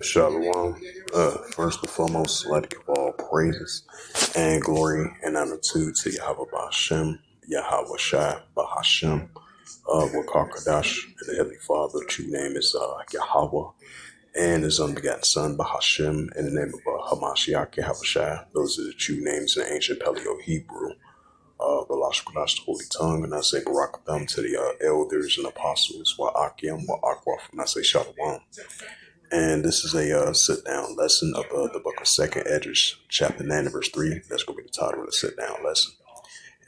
Shalom. First and foremost, I'd like to give all praises and glory and honor to Yahweh Ba'Shem, Yahweh Shai Ba'Hashem, Wakakadash, and the Heavenly Father. True name is Yahweh, and His unbegotten Son Ba'Hashem, in the name of Hamashiach Yahweh Shai. Those are the true names in ancient Paleo Hebrew. Balash Kodash, the Holy Tongue, and I say Barakatham to the elders and apostles, Wa'akim, Wa'akwaf, and I say Shalom. And this is a sit-down lesson of the book of Second Esdras, chapter 9, verse 3. That's going to be the title of the sit-down lesson.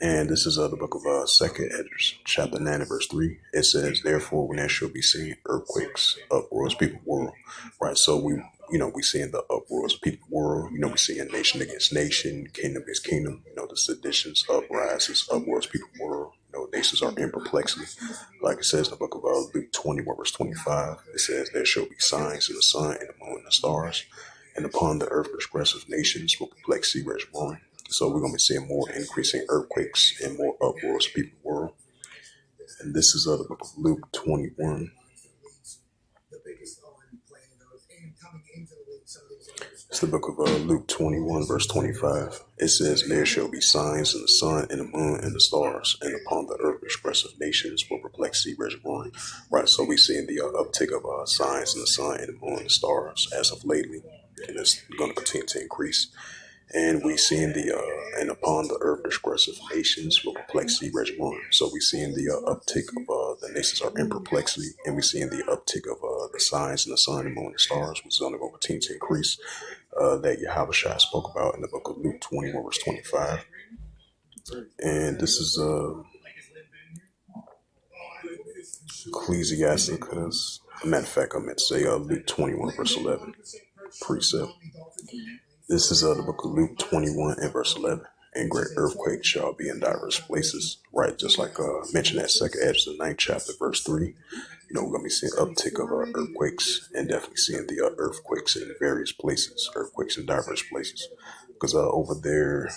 And this is the book of Second Esdras, chapter 9, verse 3. It says, "Therefore, when there shall be seen earthquakes, uproars, people world." Right. So we seeing the uproars of people world. We seeing nation against nation, kingdom against kingdom. The seditions, uprises, uproars, people world. Nations are in perplexity. Like it says in the book of Luke 21, verse 25, it says, "There shall be signs in the sun, and the moon, and the stars, and upon the earth transgressive nations will perplexity, rage roaring." So we're going to be seeing more increasing earthquakes and more uproars of people world. And this is the book of Luke 21. It's the book of Luke 21, verse 25. It says, "There shall be signs in the sun, and the moon, and the stars, and upon the earth expressive nations will perplexity, rage roaring." Right, so we're seeing the uptick of signs in the sun, and the moon, and the stars as of lately, and it's going to continue to increase. And we seeing and upon the earth expressive nations will perplexity, rage roaring. So we seeing the uptick of the nations are in perplexity, and we seeing the uptick of the signs in the sun, and moon, and stars, which is going to continue to increase. That Yahweh Shai spoke about in the book of Luke 21, verse 25. And this is Ecclesiasticus. As a matter of fact, I meant to say Luke 21, verse 11, precept. This is the book of Luke 21 and verse 11. "And great earthquake shall be in diverse places." Right, just like mentioned at Second Esdras, the 9th chapter, verse 3. We're going to be seeing uptick of earthquakes, and definitely seeing the earthquakes in various places, earthquakes in diverse places. Because over there,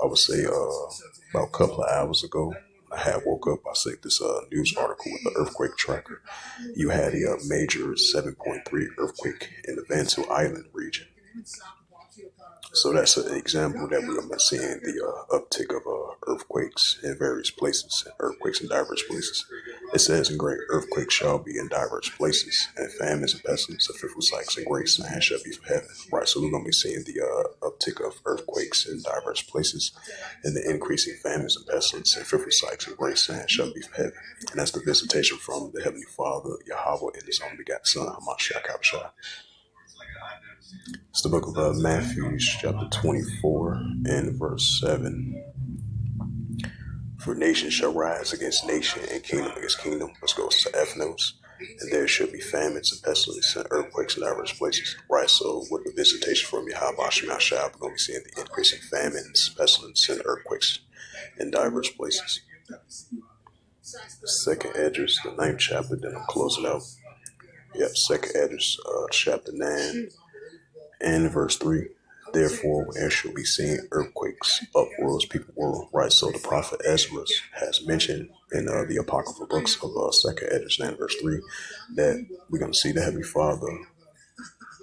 I would say about a couple of hours ago, I had woke up, I saw this news article with the earthquake tracker. You had a major 7.3 earthquake in the Vanuatu Island region. So that's an example that we're going to be seeing the uptick of earthquakes in various places, earthquakes in diverse places. It says, "And great earthquakes shall be in diverse places, and famines and pestilence, and fearful sights and great signs shall be from heaven." Right, so we're going to be seeing the uptick of earthquakes in diverse places, and the increasing famines and pestilence, and fearful sights and great signs shall be from heaven. And that's the visitation from the Heavenly Father, Yahweh, and His only begotten Son, Hamashiach Yahweh Shai. It's the book of Matthew, chapter 24, and verse 7. "For nation shall rise against nation, and kingdom against kingdom." Let's go to Ethnos. "And there shall be famines and pestilence and earthquakes in diverse places." Right, so with the visitation from Yahweh Ba'Shem Shai, we're going to be seeing the increasing famines, pestilence, and earthquakes in diverse places. Second Esdras, the 9th chapter, then I'm closing out. Yep, Second Esdras, chapter 9. And verse 3, "Therefore, there shall be seen earthquakes, uproars, people world." Right, so the prophet Esrdas has mentioned in the apocryphal books of Second Esdras 9, verse 3, that we're going to see the Heavenly Father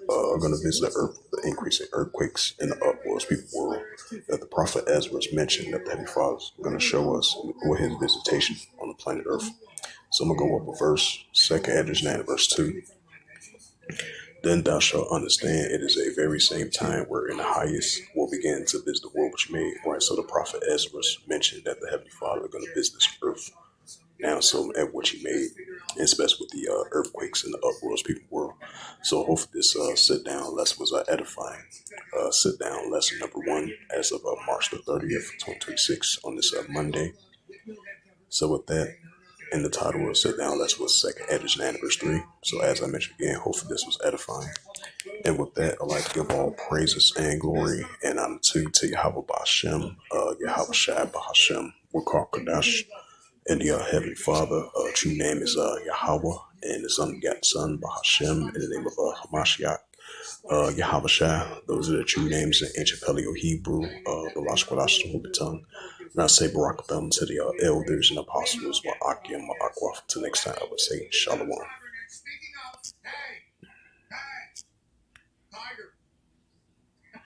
going to visit the earth, the increasing earthquakes and the uproars, people world. That the prophet Esdras mentioned that the Heavenly Father is going to show us with his visitation on the planet Earth. So I'm going to go up a verse, Second Esdras 9, verse 2. "Then thou shalt understand it is a very same time wherein the highest will begin to visit the world which made." Right, so the prophet Esdras mentioned that the Heavenly Father is going to visit this earth now, so at which he made, and especially with the earthquakes and the uproars people world. So hopefully this sit-down lesson was edifying. Sit-down lesson number 1 as of March the 30th, 2026 on this Monday. So with that, and the title of Sit-Down Lesson was Second Esdras 9, verse 3. So as I mentioned again, hopefully this was edifying. And with that, I'd like to give all praises and glory and honor to Yahweh Ba'Shem, Yahweh Shai Ba'Hashem, Wakakadash, and the Heavenly Father. True name is Yahweh, and His unbegotten Son Ba'Hashem, in the name of Hamashiach Yahavashai. Those are the true names in ancient Paleo Hebrew, the logical Holy Tongue. And I say Barak Abel to the elders and apostles, Ma'akim, Ma'akwaf. Until next time, I would say Shalom.